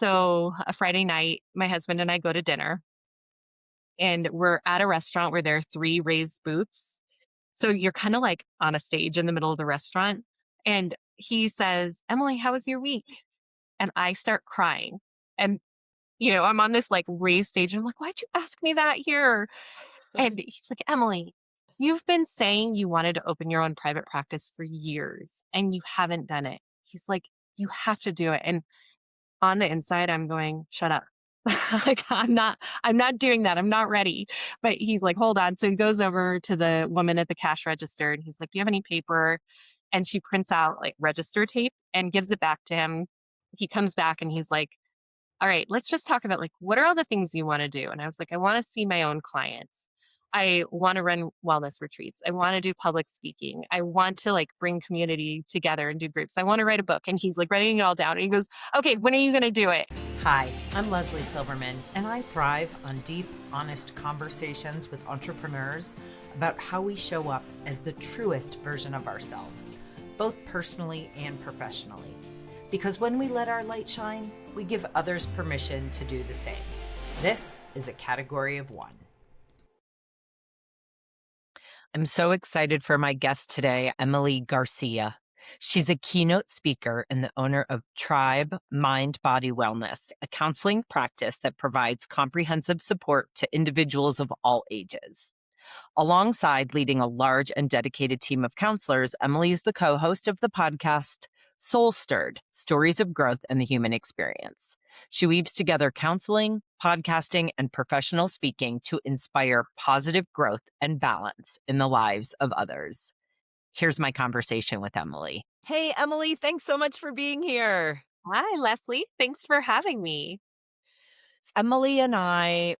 So a Friday night, my husband and I go to dinner and we're at a restaurant where there are three raised booths. So you're kind of like on a stage in the middle of the restaurant. And he says, Emily, how was your week? And I start crying. And, I'm on this like raised stage. And I'm like, why'd you ask me that here? And he's like, Emily, you've been saying you wanted to open your own private practice for years and you haven't done it. He's like, you have to do it. And on the inside, I'm going, shut up. Like I'm not doing that. I'm not ready. But he's like, hold on. So he goes over to the woman at the cash register and he's like, do you have any paper? And she prints out like register tape and gives it back to him. He comes back and he's like, all right, let's just talk about like, what are all the things you want to do? And I was like, I want to see my own clients. I want to run wellness retreats. I want to do public speaking. I want to like bring community together and do groups. I want to write a book. And he's like writing it all down. And he goes, okay, when are you going to do it? Hi, I'm Leslie Silverman, and I thrive on deep, honest conversations with entrepreneurs about how we show up as the truest version of ourselves, both personally and professionally. Because when we let our light shine, we give others permission to do the same. This is a category of one. I'm so excited for my guest today, Emily Garcia. She's a keynote speaker and the owner of Tribe Mind Body Wellness, a counseling practice that provides comprehensive support to individuals of all ages. Alongside leading a large and dedicated team of counselors, Emily is the co-host of the podcast Soul Stirred: Stories of Growth and the Human Experience. She weaves together counseling, podcasting, and professional speaking to inspire positive growth and balance in the lives of others. Here's my conversation with Emily. Hey, Emily, thanks so much for being here. Hi, Leslie. Thanks for having me. Emily and I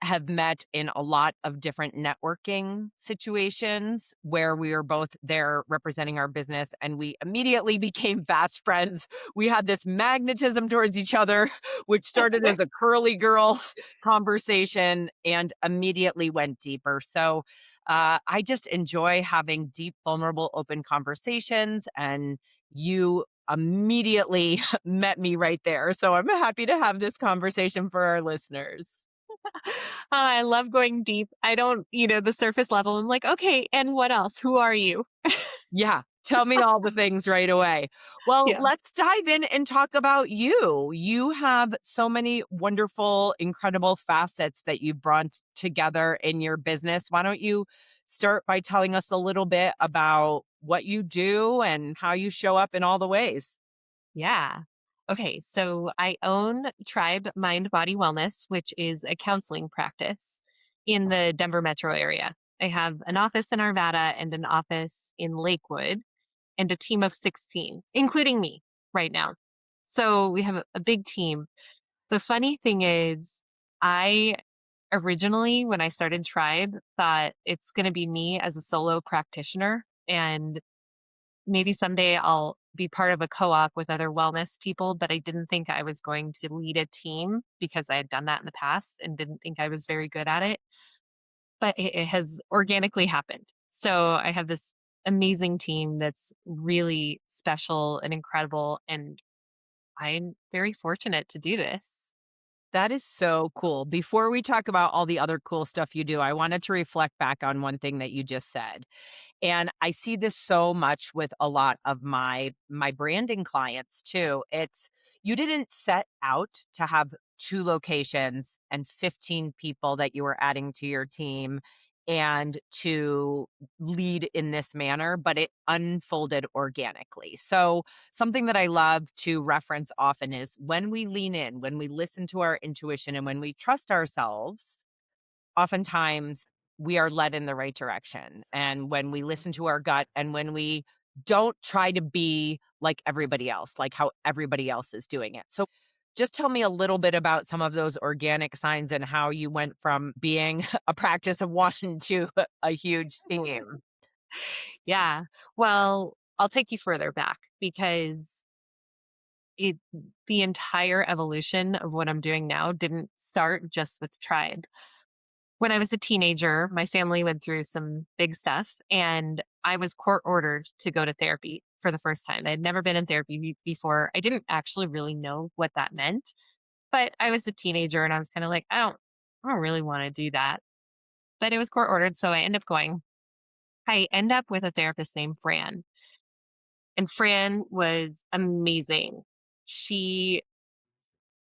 have met in a lot of different networking situations where we were both there representing our business, and we immediately became fast friends. We had this magnetism towards each other, which started as a curly girl conversation and immediately went deeper. So I just enjoy having deep, vulnerable, open conversations, and you immediately met me right there. So I'm happy to have this conversation for our listeners. I love going deep. I don't, the surface level. I'm like, okay, and what else? Who are you? Yeah. Tell me all the things right away. Well, Yeah. let's dive in and talk about you. You have so many wonderful, incredible facets that you brought together in your business. Why don't you start by telling us a little bit about what you do and how you show up in all the ways? Yeah. Okay. So I own Tribe Mind Body Wellness, which is a counseling practice in the Denver metro area. I have an office in Arvada and an office in Lakewood and a team of 16, including me right now. So we have a big team. The funny thing is, I originally, when I started Tribe, thought it's going to be me as a solo practitioner. And maybe someday I'll be part of a co-op with other wellness people, but I didn't think I was going to lead a team because I had done that in the past and didn't think I was very good at it. But it has organically happened. So I have this amazing team that's really special and incredible. And I'm very fortunate to do this. That is so cool. Before we talk about all the other cool stuff you do, I wanted to reflect back on one thing that you just said. And I see this so much with a lot of my branding clients too. It's you didn't set out to have two locations and 15 people that you were adding to your team and to lead in this manner, but it unfolded organically. So something that I love to reference often is when we lean in, when we listen to our intuition and when we trust ourselves, oftentimes we are led in the right direction. And when we listen to our gut and when we don't try to be like everybody else, like how everybody else is doing it. So just tell me a little bit about some of those organic signs and how you went from being a practice of one to a huge team. Yeah. Well, I'll take you further back because it the entire evolution of what I'm doing now didn't start just with Tribe. When I was a teenager, my family went through some big stuff and I was court ordered to go to therapy for the first time. I'd never been in therapy before. I didn't actually really know what that meant But I was a teenager and I was kind of like, I don't really want to do that. But it was court ordered, so I end up going. I end up with a therapist named Fran, and Fran was amazing. She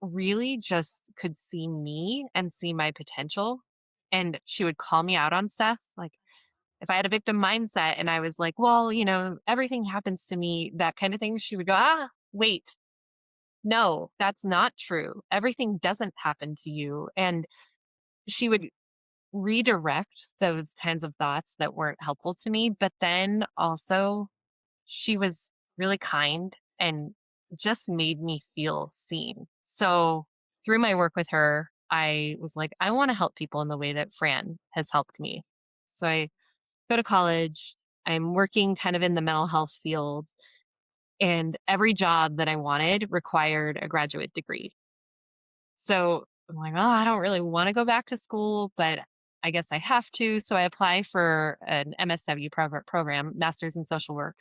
really just could see me and see my potential, and she would call me out on stuff. Like if I had a victim mindset and I was like, well, everything happens to me, that kind of thing, she would go, wait, no, that's not true. Everything doesn't happen to you. And she would redirect those kinds of thoughts that weren't helpful to me. But then also, she was really kind and just made me feel seen. So through my work with her, I was like, I want to help people in the way that Fran has helped me. So I go to college. I'm working kind of in the mental health field, and every job that I wanted required a graduate degree. So I'm like, oh, I don't really want to go back to school, but I guess I have to. So I apply for an MSW program, Master's in Social Work,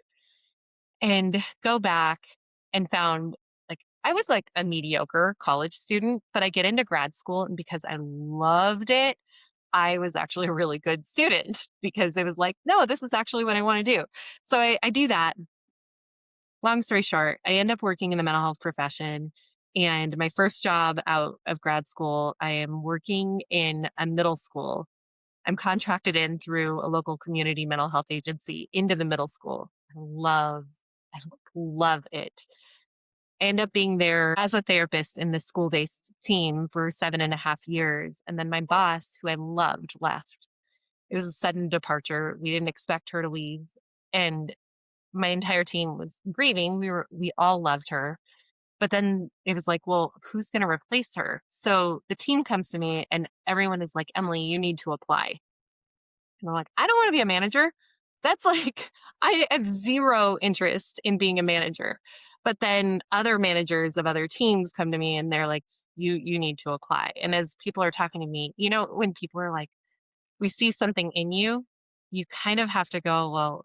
and go back and found like I was like a mediocre college student, but I get into grad school. And because I loved it, I was actually a really good student because it was like, no, this is actually what I want to do. So I do that. Long story short, I end up working in the mental health profession. And my first job out of grad school, I am working in a middle school. I'm contracted in through a local community mental health agency into the middle school. I love it. I end up being there as a therapist in the school based team for 7.5 years. And then my boss, who I loved, left. It was a sudden departure. We didn't expect her to leave. And my entire team was grieving. We all loved her. But then it was like, well, who's going to replace her? So the team comes to me and everyone is like, Emily, you need to apply. And I'm like, I don't want to be a manager. That's like, I have zero interest in being a manager. But then other managers of other teams come to me and they're like, you need to apply. And as people are talking to me, when people are like, we see something in you, you kind of have to go, well,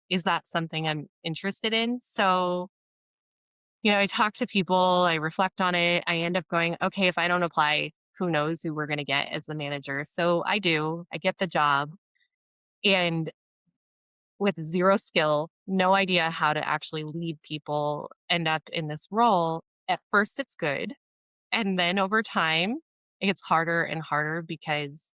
is that something I'm interested in? So, I talk to people, I reflect on it. I end up going, okay, if I don't apply, who knows who we're going to get as the manager. So I do, I get the job. And with zero skill, no idea how to actually lead people, end up in this role. At first, it's good. And then over time, it gets harder and harder because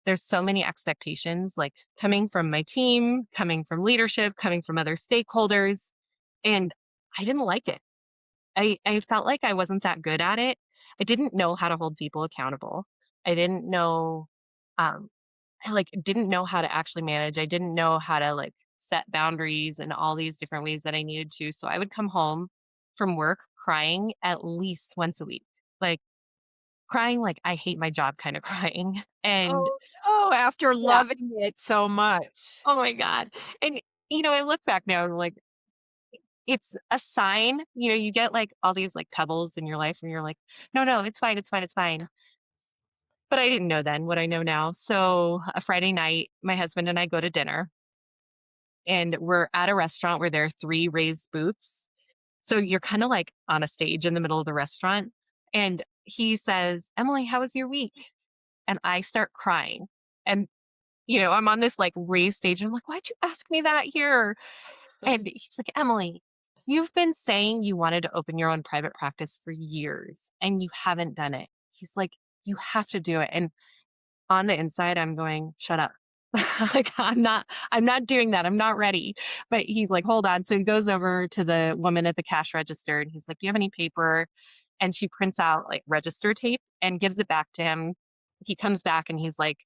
there's so many expectations, like coming from my team, coming from leadership, coming from other stakeholders. And I didn't like it. I felt like I wasn't that good at it. I didn't know how to hold people accountable. I didn't know, um, didn't know how to actually manage. I didn't know how to set boundaries and all these different ways that I needed to. So I would come home from work crying at least once a week. Like crying like I hate my job kind of crying. And Oh, no, after yeah, loving it so much. oh my God. And I look back now and like it's a sign, you get like all these like pebbles in your life and you're like, no, no, it's fine, it's fine, it's fine. But I didn't know then what I know now. So a Friday night, my husband and I go to dinner and we're at a restaurant where there are three raised booths. So you're kind of like on a stage in the middle of the restaurant. And he says, Emily, how was your week? And I start crying. And, I'm on this like raised stage. And I'm like, why'd you ask me that here? And he's like, Emily, you've been saying you wanted to open your own private practice for years and you haven't done it. He's like, you have to do it. And on the inside, I'm going, shut up. Like I'm not doing that. I'm not ready. But he's like, hold on. So he goes over to the woman at the cash register and he's like, do you have any paper? And she prints out like register tape and gives it back to him. He comes back and he's like,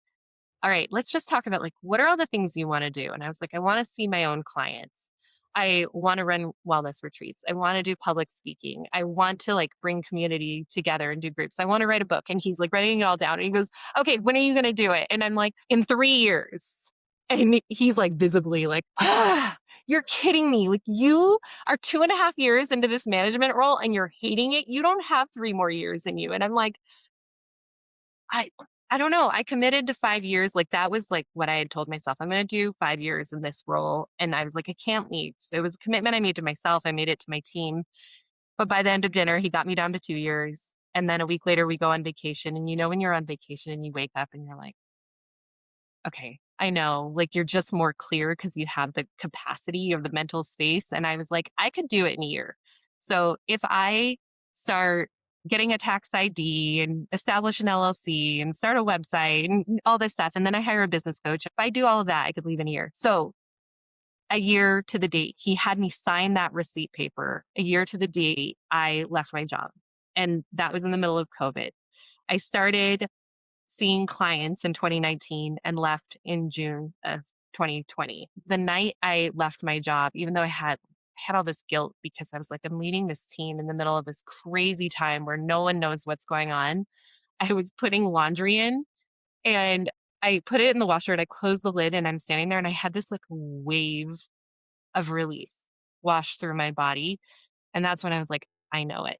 all right, let's just talk about like, what are all the things you want to do? And I was like, I want to see my own clients. I want to run wellness retreats. I want to do public speaking. I want to like bring community together and do groups. I want to write a book. And he's like writing it all down. And he goes, okay, when are you going to do it? And I'm like, in 3 years. And he's like visibly like, you're kidding me. Like you are 2.5 years into this management role and you're hating it. You don't have 3 more years in you. And I'm like, I I don't know. I committed to 5 years. Like that was like what I had told myself. I'm going to do 5 years in this role. And I was like, I can't leave. It was a commitment I made to myself. I made it to my team. But by the end of dinner, he got me down to 2 years. And then a week later, we go on vacation. And when you're on vacation and you wake up and you're like, okay, I know, like you're just more clear because you have the capacity of the mental space. And I was like, I could do it in a year. So if I start getting a tax ID and establish an LLC and start a website and all this stuff, and then I hire a business coach, if I do all of that, I could leave in a year. So a year to the date, he had me sign that receipt paper. A year to the date, I left my job. And that was in the middle of COVID. I started seeing clients in 2019 and left in June of 2020. The night I left my job, even though I had all this guilt because I was like, I'm leading this team in the middle of this crazy time where no one knows what's going on. I was putting laundry in and I put it in the washer and I closed the lid and I'm standing there and I had this like wave of relief wash through my body. And that's when I was like, I know it.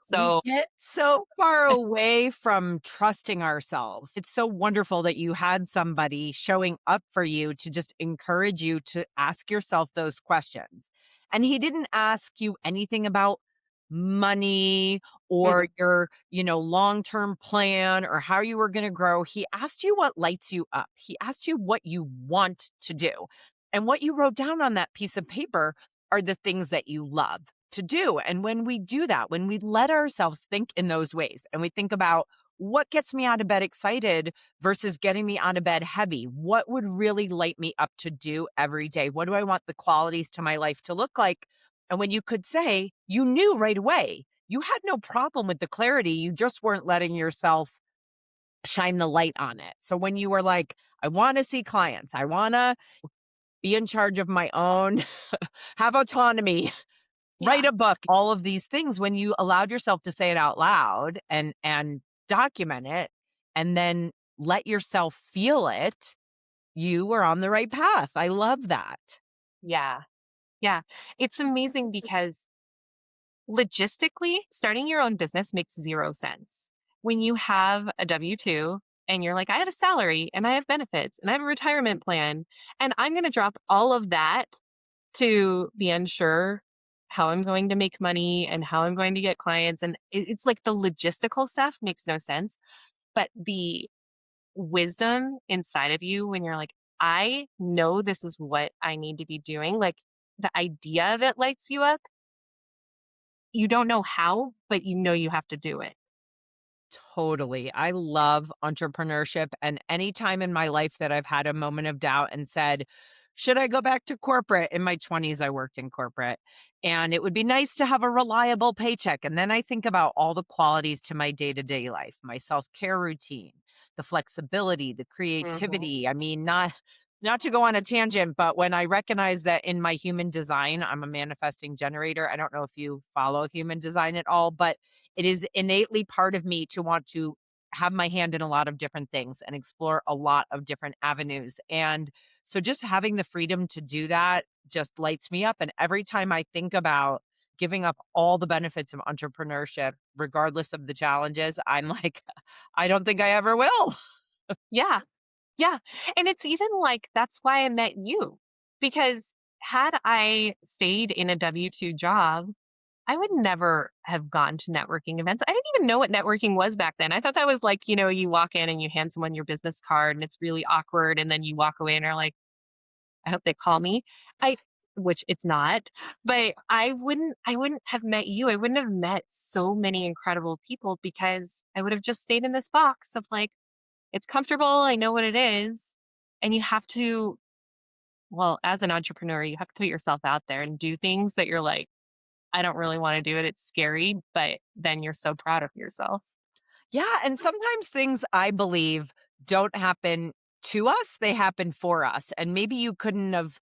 We So, get so far away from trusting ourselves. It's so wonderful that you had somebody showing up for you to just encourage you to ask yourself those questions. And he didn't ask you anything about money or mm-mm, your, long-term plan or how you were going to grow. He asked you what lights you up. He asked you what you want to do. And what you wrote down on that piece of paper are the things that you love to do. And when we do that, when we let ourselves think in those ways and we think about what gets me out of bed excited versus getting me out of bed heavy, what would really light me up to do every day? What do I want the qualities to my life to look like? And when you could say, you knew right away, you had no problem with the clarity. You just weren't letting yourself shine the light on it. So when you were like, I want to see clients, I want to be in charge of my own, have autonomy, write yeah, a book, all of these things, when you allowed yourself to say it out loud and document it and then let yourself feel it, you were on the right path. I love that. yeah, yeah. It's amazing because logistically, starting your own business makes 0 sense. When you have a W-2 and you're like, "I have a salary and I have benefits and I have a retirement plan, and I'm gonna drop all of that to be unsure how I'm going to make money and how I'm going to get clients," and it's like the logistical stuff makes no sense, but the wisdom inside of you when you're like, "I know this is what I need to be doing," like, the idea of it lights you up. You don't know how, but you know you have to do it. Totally. I love entrepreneurship. And any time in my life that I've had a moment of doubt and said, should I go back to corporate? In my 20s, I worked in corporate and it would be nice to have a reliable paycheck. And then I think about all the qualities to my day to day life, my self care routine, the flexibility, the Mhm. creativity. I mean, not to go on a tangent, but when I recognize that in my human design, I'm a manifesting generator. I don't know if you follow human design at all, but it is innately part of me to want to have my hand in a lot of different things and explore a lot of different avenues. And so just having the freedom to do that just lights me up. And every time I think about giving up all the benefits of entrepreneurship, regardless of the challenges, I'm like, I don't think I ever will. Yeah, yeah, and it's even like that's why I met you, because had I stayed in a W-2 job, I would never have gone to networking events. I didn't even know what networking was back then. I thought that was like, you walk in and you hand someone your business card and it's really awkward, and then you walk away and are like, "I hope they call me." I which it's not, but I wouldn't have met you. I wouldn't have met so many incredible people because I would have just stayed in this box of like, it's comfortable, I know what it is, and you have to well, as an entrepreneur, you have to put yourself out there and do things that you're like, "I don't really wanna do it, it's scary," but then you're so proud of yourself. Yeah. And sometimes things I believe don't happen to us, they happen for us. And maybe you couldn't have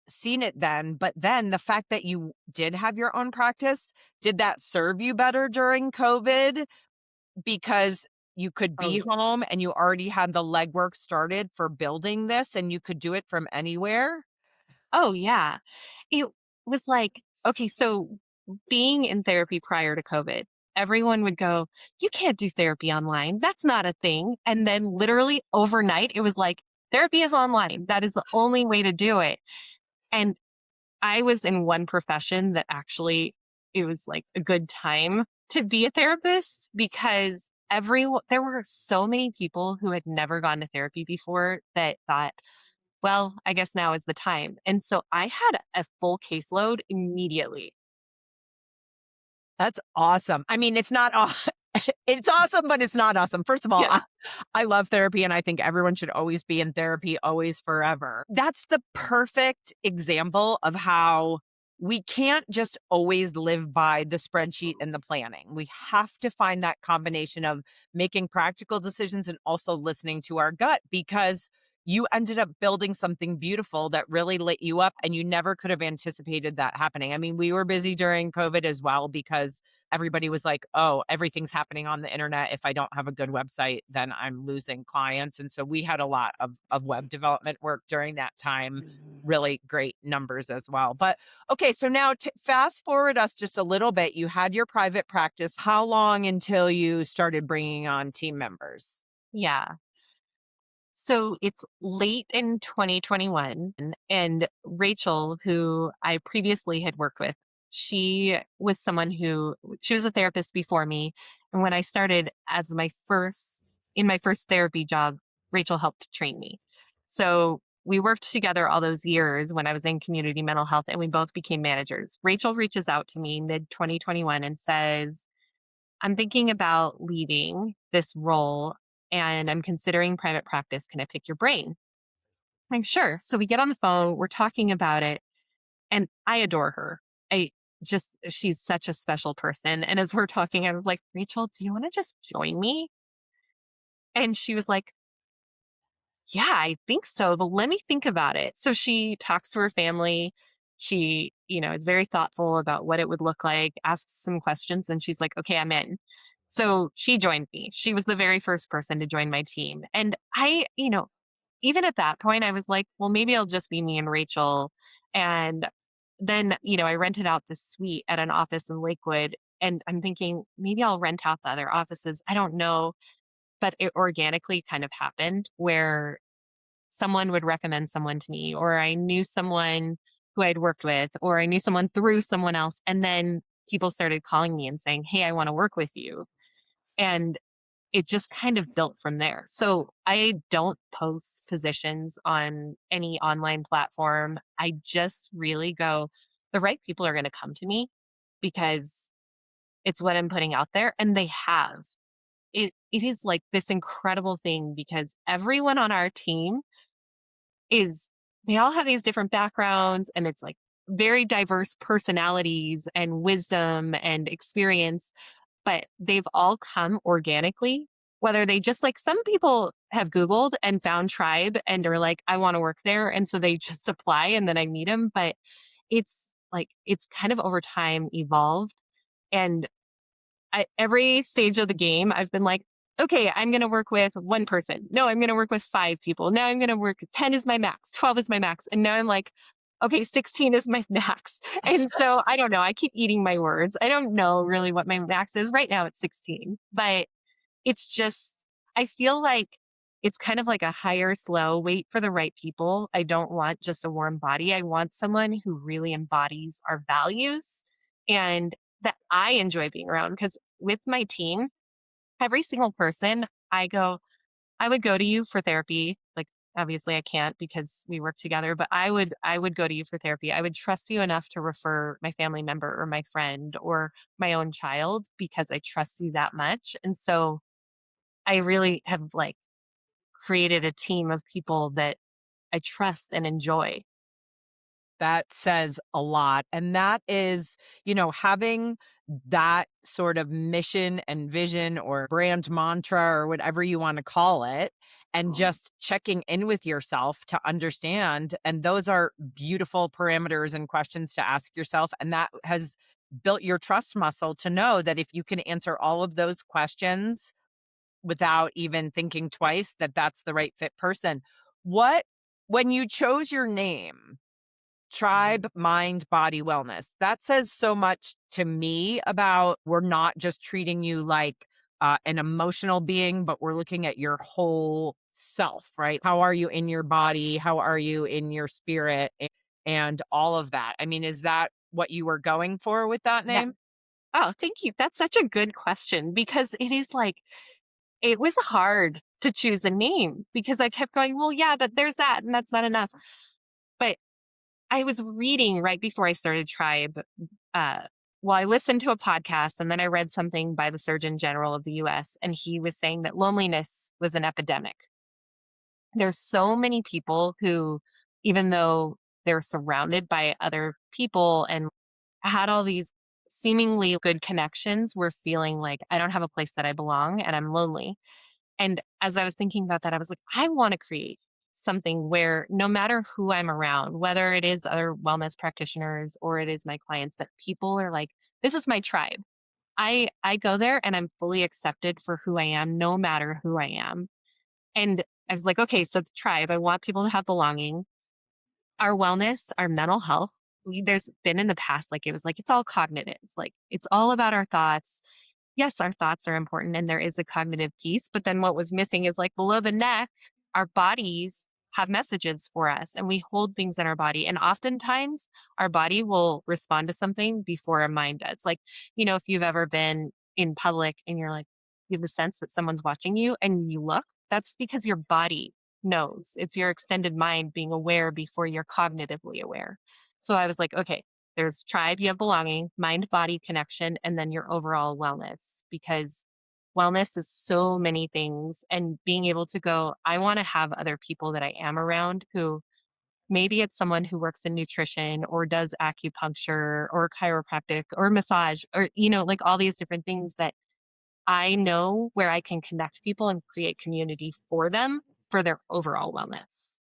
seen it then, but then the fact that you did have your own practice, did that serve you better during COVID because you could Oh, be yeah. home and you already had the legwork started for building this and you could do it from anywhere? Oh, yeah. It was like okay, so being in therapy prior to COVID, everyone would go, "You can't do therapy online, that's not a thing," and then literally overnight, it was like, "Therapy is online, that is the only way to do it," and I was in one profession that actually it was like a good time to be a therapist because there were so many people who had never gone to therapy before that thought, well, I guess now is the time. And so I had a full caseload immediately. That's awesome. I mean, it's not aw it's awesome, but it's not awesome. First of all, Yeah. I love therapy, and I think everyone should always be in therapy, always, forever. That's the perfect example of how we can't just always live by the spreadsheet and the planning. We have to find that combination of making practical decisions and also listening to our gut, because you ended up building something beautiful that really lit you up, and you never could have anticipated that happening. I mean, we were busy during COVID as well because everybody was like, "Oh, everything's happening on the internet. If I don't have a good website, then I'm losing clients." And so we had a lot of web development work during that time, really great numbers as well. But okay, so now fast forward us just a little bit. You had your private practice. How long until you started bringing on team members? Yeah. So it's late in 2021, and Rachel, who I previously had worked with, she was someone who she was a therapist before me. And when I started as in my first therapy job, Rachel helped train me. So we worked together all those years when I was in community mental health and we both became managers. Rachel reaches out to me mid 2021 and says, I'm thinking about leaving this role and I'm considering private practice. Can I pick your brain? I'm like, sure. So we get on the phone, we're talking about it, and I adore her. I she's such a special person. And as we're talking, I was like, Rachel, do you want to just join me? And she was like, yeah, I think so, but let me think about it. So she talks to her family. She, is very thoughtful about what it would look like, asks some questions, and she's like, okay, I'm in. So she joined me. She was the very first person to join my team. And even at that point, I was like, well, maybe it'll just be me and Rachel. And then, I rented out this suite at an office in Lakewood. And I'm thinking maybe I'll rent out the other offices. I don't know. But it organically kind of happened where someone would recommend someone to me, or I knew someone who I'd worked with, or I knew someone through someone else. And then people started calling me and saying, hey, I want to work with you. And it just kind of built from there. So I don't post positions on any online platform. I just really go, the right people are going to come to me because it's what I'm putting out there. And they have. It is like this incredible thing because everyone on our team is they all have these different backgrounds and it's like very diverse personalities and wisdom and experience, but they've all come organically. Whether they just like some people have Googled and found Tribe and are like, I want to work there. And so they just apply and then I meet them. But it's kind of over time evolved. And every stage of the game, I've been like, okay, I'm going to work with one person. No, I'm going to work with five people. Now I'm going to work 10 is my max, 12 is my max. And now I'm like, okay, 16 is my max. And so I don't know. I keep eating my words. I don't know really what my max is. Right now it's 16, but it's just, I feel like it's kind of like a higher slow wait for the right people. I don't want just a warm body. I want someone who really embodies our values and that I enjoy being around because with my team, every single person I would go to you for therapy. Like obviously I can't because we work together, but I would go to you for therapy. I would trust you enough to refer my family member or my friend or my own child because I trust you that much. And so I really have like created a team of people that I trust and enjoy. That says a lot. And that is, having that sort of mission and vision or brand mantra or whatever you want to call it, and just checking in with yourself to understand. And those are beautiful parameters and questions to ask yourself. And that has built your trust muscle to know that if you can answer all of those questions without even thinking twice, that that's the right fit person. What, when you chose your name, Tribe, Mind, Body, Wellness. That says so much to me about we're not just treating you like an emotional being, but we're looking at your whole self, right? How are you in your body? How are you in your spirit? And all of that. I mean, is that what you were going for with that Yeah. name? Oh, thank you. That's such a good question because it is like, it was hard to choose a name because I kept going, well, yeah, but there's that and that's not enough. But I was reading right before I started Tribe. Uh, well, I listened to a podcast and then I read something by the Surgeon General of the US, and he was saying that loneliness was an epidemic. There's so many people who, even though they're surrounded by other people and had all these seemingly good connections, were feeling like I don't have a place that I belong and I'm lonely. And as I was thinking about that, I was like, I want to create something where no matter who I'm around, whether it is other wellness practitioners or it is my clients, that people are like, this is my tribe. I go there and I'm fully accepted for who I am, no matter who I am. And I was like, okay, so it's tribe. I want people to have belonging. Our wellness, our mental health, there's been in the past, like it was like, it's all cognitive. Like it's all about our thoughts. Yes, our thoughts are important and there is a cognitive piece. But then what was missing is like below the neck, our bodies have messages for us and we hold things in our body. And oftentimes our body will respond to something before our mind does. Like, if you've ever been in public and you're like, you have the sense that someone's watching you and you look, that's because your body knows. It's your extended mind being aware before you're cognitively aware. So I was like, okay, there's tribe, you have belonging, mind body connection, and then your overall wellness because wellness is so many things. And being able to go, I want to have other people that I am around who maybe it's someone who works in nutrition or does acupuncture or chiropractic or massage or, like all these different things that I know where I can connect people and create community for them for their overall wellness.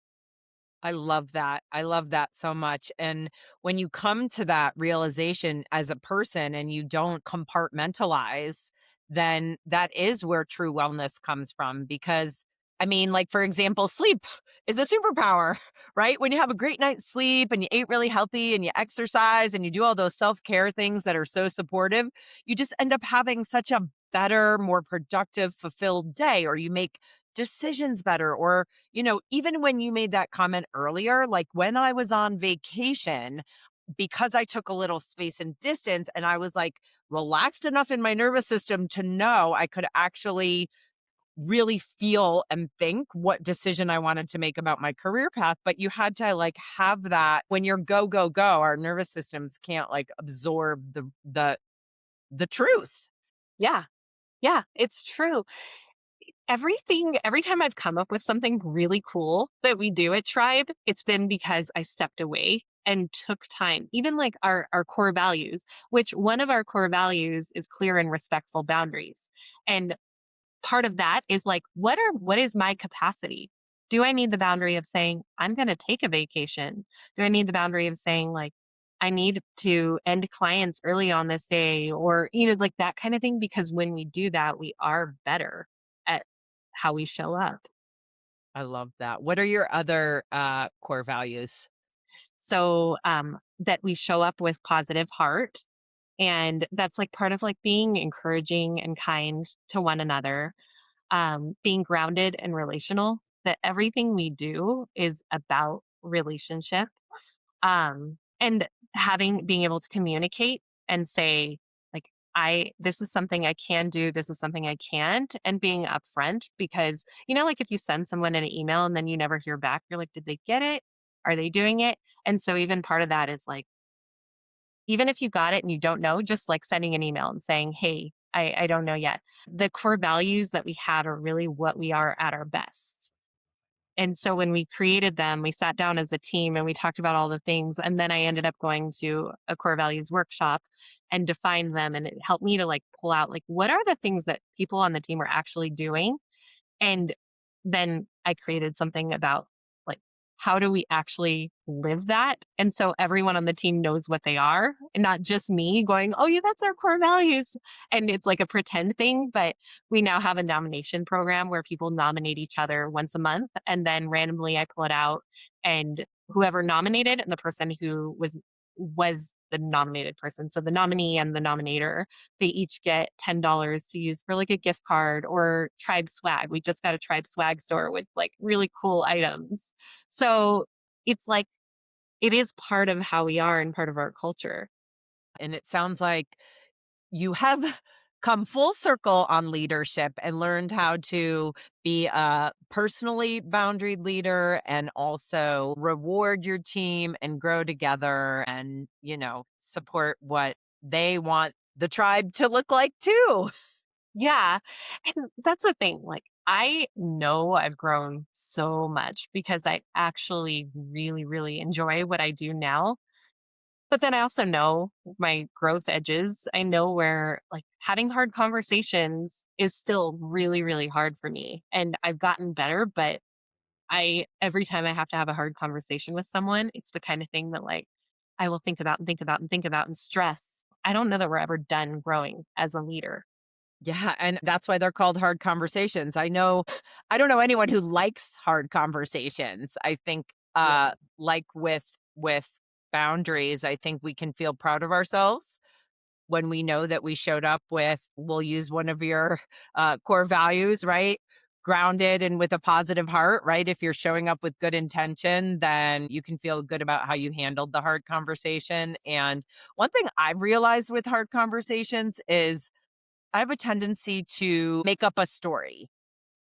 I love that. I love that so much. And when you come to that realization as a person and you don't compartmentalize, then that is where true wellness comes from. Because, I mean, like, for example, sleep is a superpower, right? When you have a great night's sleep and you ate really healthy and you exercise and you do all those self care things that are so supportive, you just end up having such a better, more productive, fulfilled day, or you make decisions better, or even when you made that comment earlier, like when I was on vacation, because I took a little space and distance and I was like relaxed enough in my nervous system to know I could actually really feel and think what decision I wanted to make about my career path. But you had to like have that when you're go, go, go, our nervous systems can't like absorb the truth. Yeah. Yeah, it's true. Every time I've come up with something really cool that we do at Tribe, it's been because I stepped away and took time. Even like our core values, which one of our core values is clear and respectful boundaries. And part of that is like, what is my capacity? Do I need the boundary of saying, I'm going to take a vacation? Do I need the boundary of saying, like, I need to end clients early on this day or, like that kind of thing? Because when we do that, we are better at how we show up. I love that. What are your other core values? So, that we show up with positive heart. And that's like part of like being encouraging and kind to one another, being grounded and relational, that everything we do is about relationship. And being able to communicate and say, like, this is something I can do, this is something I can't, and being upfront because, like if you send someone an email and then you never hear back, you're like, did they get it? Are they doing it? And so even part of that is like, even if you got it and you don't know, just like sending an email and saying, hey, I don't know yet. The core values that we have are really what we are at our best. And so when we created them, we sat down as a team and we talked about all the things. And then I ended up going to a core values workshop and defined them. And it helped me to like pull out like, what are the things that people on the team are actually doing? And then I created something about like, how do we actually live that? And so everyone on the team knows what they are and not just me going, oh, yeah, that's our core values. And it's like a pretend thing. But we now have a nomination program where people nominate each other once a month. And then randomly I pull it out and whoever nominated and the person who was the nominated person. So the nominee and the nominator, they each get $10 to use for like a gift card or tribe swag. We just got a tribe swag store with like really cool items. So it's like it is part of how we are and part of our culture. And it sounds like you have come full circle on leadership and learned how to be a personally boundaried leader and also reward your team and grow together and, support what they want the tribe to look like too. Yeah. And that's the thing. Like, I know I've grown so much because I actually really, really enjoy what I do now. But then I also know my growth edges. I know where like having hard conversations is still really, really hard for me. And I've gotten better, but every time I have to have a hard conversation with someone, it's the kind of thing that like I will think about and think about and think about and stress. I don't know that we're ever done growing as a leader. Yeah, and that's why they're called hard conversations. I don't know anyone who likes hard conversations. I think Yeah. like with boundaries, I think we can feel proud of ourselves when we know that we showed up with, we'll use one of your core values, right? Grounded and with a positive heart, right? If you're showing up with good intention, then you can feel good about how you handled the hard conversation. And one thing I've realized with hard conversations is I have a tendency to make up a story.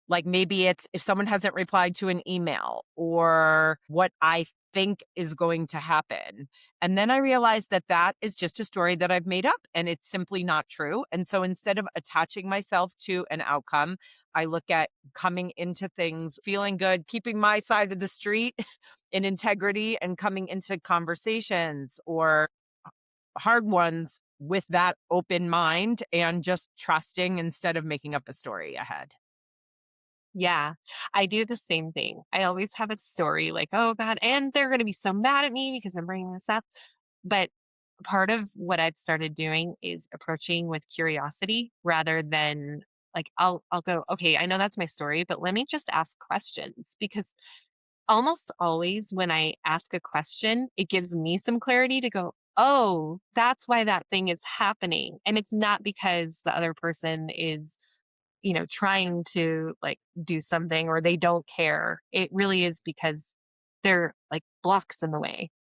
Like maybe it's if someone hasn't replied to an email or what I think is going to happen. And then I realize that that is just a story that I've made up and it's simply not true. And so instead of attaching myself to an outcome, I look at coming into things feeling good, keeping my side of the street in integrity and coming into conversations or hard ones with that open mind and just trusting instead of making up a story ahead. Yeah, I do the same thing. I always have a story like, oh God, and they're going to be so mad at me because I'm bringing this up. But part of what I've started doing is approaching with curiosity rather than like I'll go, okay, I know that's my story, but let me just ask questions because almost always when I ask a question, it gives me some clarity to go, oh, that's why that thing is happening. And it's not because the other person is, trying to like do something or they don't care. It really is because they're like blocks in the way.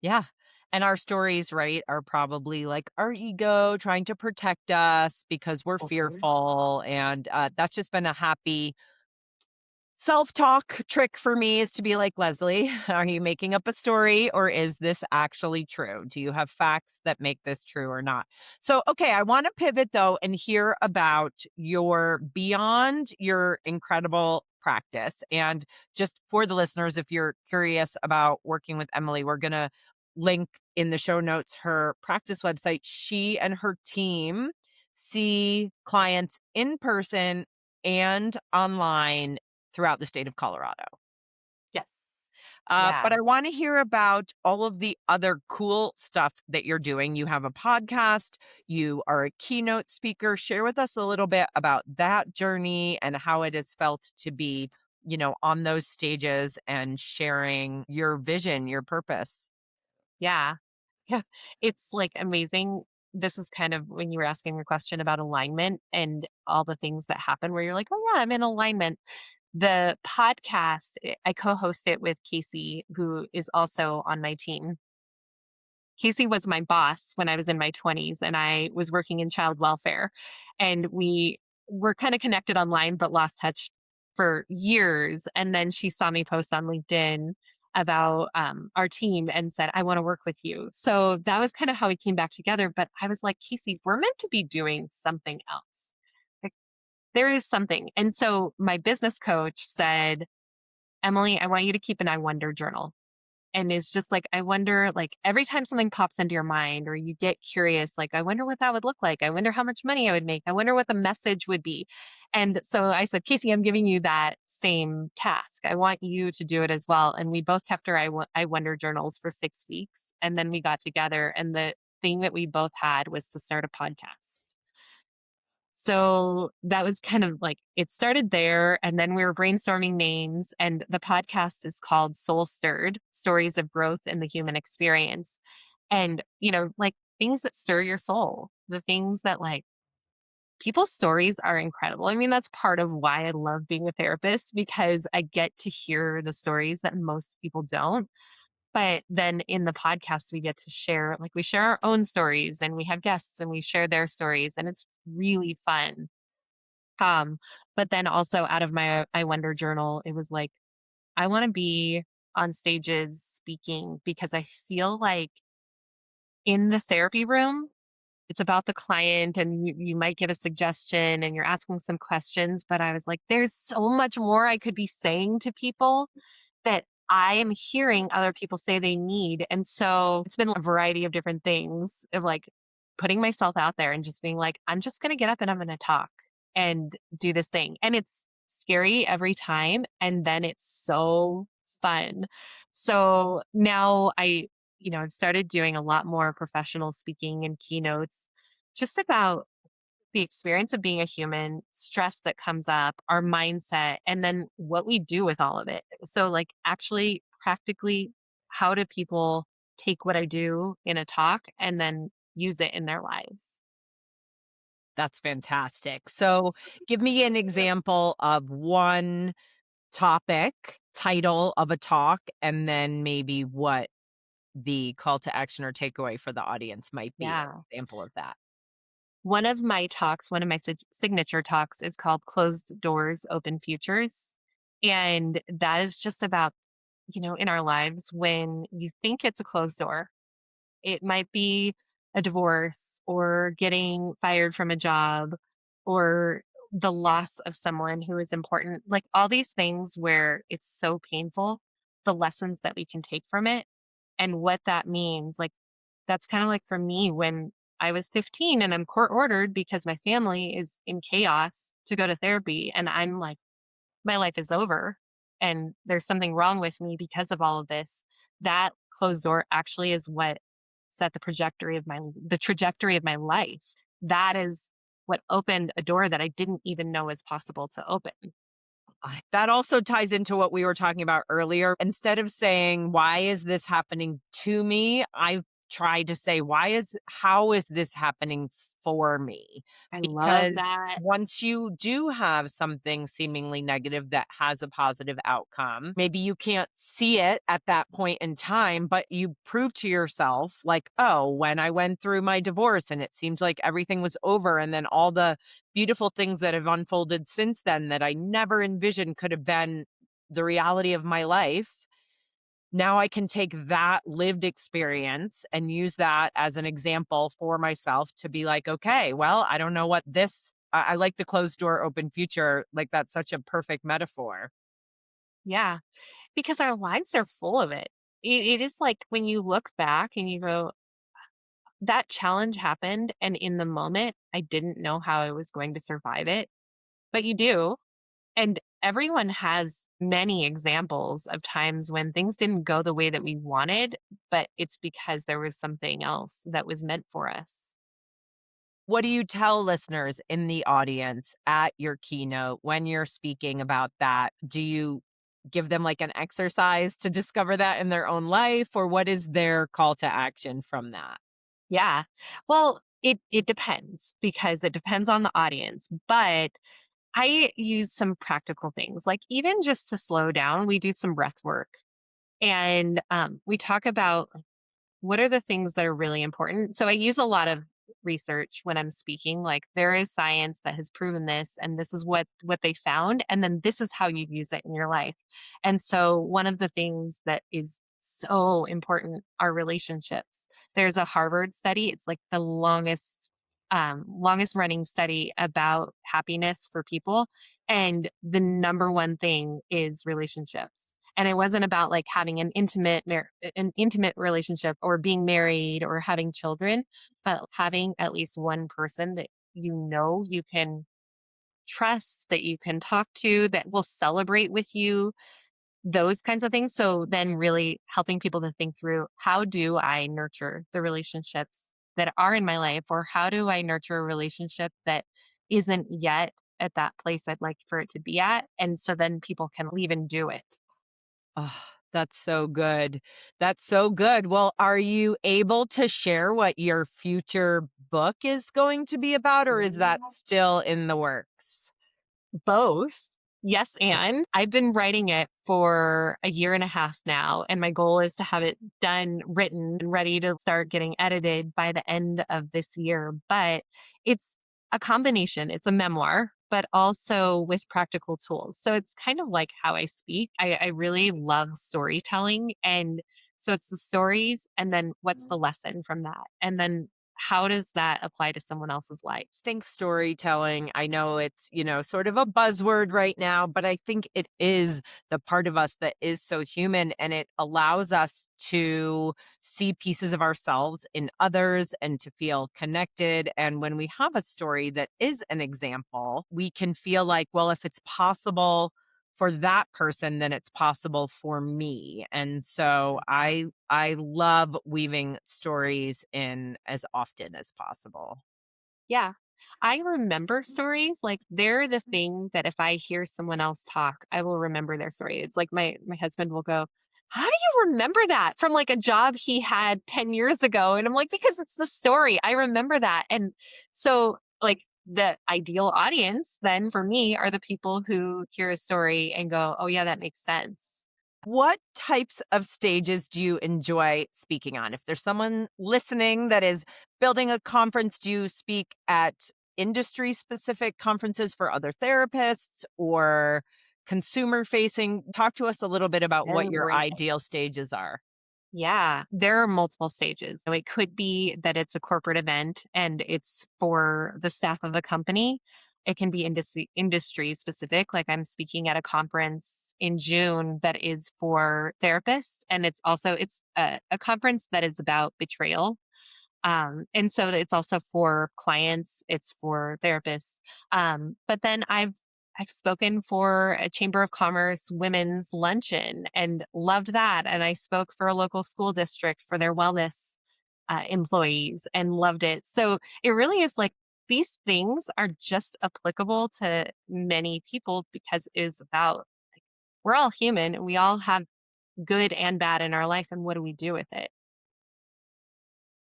Yeah. And our stories, right, are probably like our ego trying to protect us because we're Mhm. fearful. And that's just been a happy self-talk trick for me is to be like, Leslie, are you making up a story or is this actually true? Do you have facts that make this true or not? So, okay, I want to pivot though and hear about your beyond your incredible practice. And just for the listeners, if you're curious about working with Emily, we're going to link in the show notes her practice website. She and her team see clients in person and online throughout the state of Colorado. Yes. But Yeah. I want to hear about all of the other cool stuff that you're doing. You have a podcast, you are a keynote speaker. Share with us a little bit about that journey and how it has felt to be, on those stages and sharing your vision, your purpose. Yeah. Yeah. It's like amazing. This is kind of when you were asking the question about alignment and all the things that happen where you're like, oh, yeah, I'm in alignment. The podcast, I co host it with Casey, who is also on my team. Casey was my boss when I was in my 20s and I was working in child welfare. And we were kind of connected online, but lost touch for years. And then she saw me post on LinkedIn about our team and said, I want to work with you. So that was kind of how we came back together. But I was like, Casey, we're meant to be doing something else. Like, there is something. And so my business coach said, Emily, I want you to keep an I wonder journal. And it's just like, I wonder, like, every time something pops into your mind or you get curious, like, I wonder what that would look like. I wonder how much money I would make. I wonder what the message would be. And so I said, Casey, I'm giving you that same task. I want you to do it as well. And we both kept our I wonder journals for 6 weeks. And then we got together. And the thing that we both had was to start a podcast. So that was kind of like it started there. And then we were brainstorming names. And the podcast is called Soul Stirred Stories of Growth in the Human Experience. And, like things that stir your soul, the things that like people's stories are incredible. I mean, that's part of why I love being a therapist because I get to hear the stories that most people don't. But then in the podcast, we get to share, like, we share our own stories and we have guests and we share their stories, and it's really fun. Um, but then also out of my I Wonder journal, it was like, I want to be on stages speaking because I feel like in the therapy room, it's about the client and you might get a suggestion and you're asking some questions. But I was like, there's so much more I could be saying to people that I am hearing other people say they need. And so it's been a variety of different things of like putting myself out there and just being like, I'm just going to get up and I'm going to talk and do this thing. And it's scary every time. And then it's so fun. So now I've started doing a lot more professional speaking and keynotes just about the experience of being a human, stress that comes up, our mindset, and then what we do with all of it. So, like, actually, practically, how do people take what I do in a talk and then use it in their lives? That's fantastic. So, give me an example of one topic, title of a talk, and then maybe what the call to action or takeaway for the audience might be, an Yeah. example of that. One of my talks, one of my signature talks is called Closed Doors, Open Futures. And that is just about, in our lives when you think it's a closed door. It might be a divorce or getting fired from a job or the loss of someone who is important. Like all these things where it's so painful, the lessons that we can take from it and what that means. Like that's kind of like for me when I was 15 and I'm court ordered because my family is in chaos to go to therapy. And I'm like, my life is over and there's something wrong with me because of all of this. That closed door actually is what set the trajectory of my life. That is what opened a door that I didn't even know was possible to open. That also ties into what we were talking about earlier. Instead of saying, "Why is this happening to me?" I've tried to say, how is this happening for me?" I love Because that. once you do have something seemingly negative that has a positive outcome, maybe you can't see it at that point in time, but you prove to yourself, like, oh, when I went through my divorce and it seemed like everything was over, and then all the beautiful things that have unfolded since then that I never envisioned could have been the reality of my life. Now I can take that lived experience and use that as an example for myself to be like, okay, well, I don't know what I like the closed door, open future. Like that's such a perfect metaphor. Yeah, because our lives are full of it. It is like when you look back and you go, that challenge happened. And in the moment, I didn't know how I was going to survive it, but you do. And everyone has many examples of times when things didn't go the way that we wanted, but it's because there was something else that was meant for us. What do you tell listeners in the audience at your keynote when you're speaking about that? Do you give them like an exercise to discover that in their own life, or what is their call to action from that? Yeah. Well, it depends because it depends on the audience, but I use some practical things. Like even just to slow down, we do some breath work. And we talk about what are the things that are really important? So I use a lot of research when I'm speaking. Like there is science that has proven this, and this is what they found, and then this is how you use it in your life. And so one of the things that is so important are relationships. There's a Harvard study. It's like the longest running study about happiness for people, and the number one thing is relationships. And it wasn't about like having an intimate relationship or being married or having children, but having at least one person that you can trust, that you can talk to, that will celebrate with you, those kinds of things. So then really helping people to think through, how do I nurture the relationships that are in my life, or how do I nurture a relationship that isn't yet at that place I'd like for it to be at? And so then people can leave and do it. Oh, that's so good. That's so good. Well, are you able to share what your future book is going to be about, or is that still in the works? Both. Yes, and I've been writing it for a year and a half now, and my goal is to have it done, written, and ready to start getting edited by the end of this year. But it's a combination. It's a memoir, but also with practical tools. So it's kind of like how I speak. I really love storytelling. And so it's the stories, and then what's the lesson from that? And then how does that apply to someone else's life? Think storytelling. I know it's, sort of a buzzword right now, but I think it is the part of us that is so human, and it allows us to see pieces of ourselves in others and to feel connected. And when we have a story that is an example, we can feel like, well, if it's possible for that person, then it's possible for me. And so I love weaving stories in as often as possible. Yeah. I remember stories, like, they're the thing that if I hear someone else talk, I will remember their story. It's like my husband will go, "How do you remember that from, like, a job he had 10 years ago?" And I'm like, "Because it's the story. I remember that." And so, like, the ideal audience then for me are the people who hear a story and go, "Oh, yeah, that makes sense." What types of stages do you enjoy speaking on? If there's someone listening that is building a conference, do you speak at industry specific conferences for other therapists or consumer facing? Talk to us a little bit about what your Everything. ideal stages are. Yeah, there are multiple stages. So it could be that it's a corporate event and it's for the staff of a company. It can be industry specific. Like I'm speaking at a conference in June that is for therapists, and it's a conference that is about betrayal. And so it's also for clients, it's for therapists. But then I've spoken for a Chamber of Commerce women's luncheon and loved that. And I spoke for a local school district for their wellness employees and loved it. So it really is like these things are just applicable to many people because it is about we're all human and we all have good and bad in our life. And what do we do with it?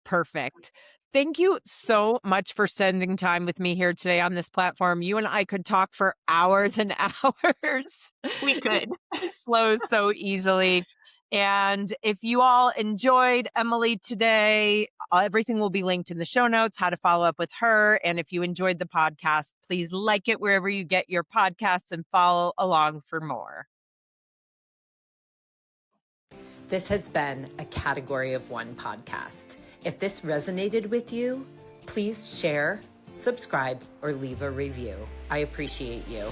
Perfect. Thank you so much for spending time with me here today on this platform. You and I could talk for hours and hours. We It could. it flows so easily. And if you all enjoyed Emily today, everything will be linked in the show notes, how to follow up with her. And if you enjoyed the podcast, please like it wherever you get your podcasts and follow along for more. This has been a Category of One podcast. If this resonated with you, please share, subscribe, or leave a review. I appreciate you.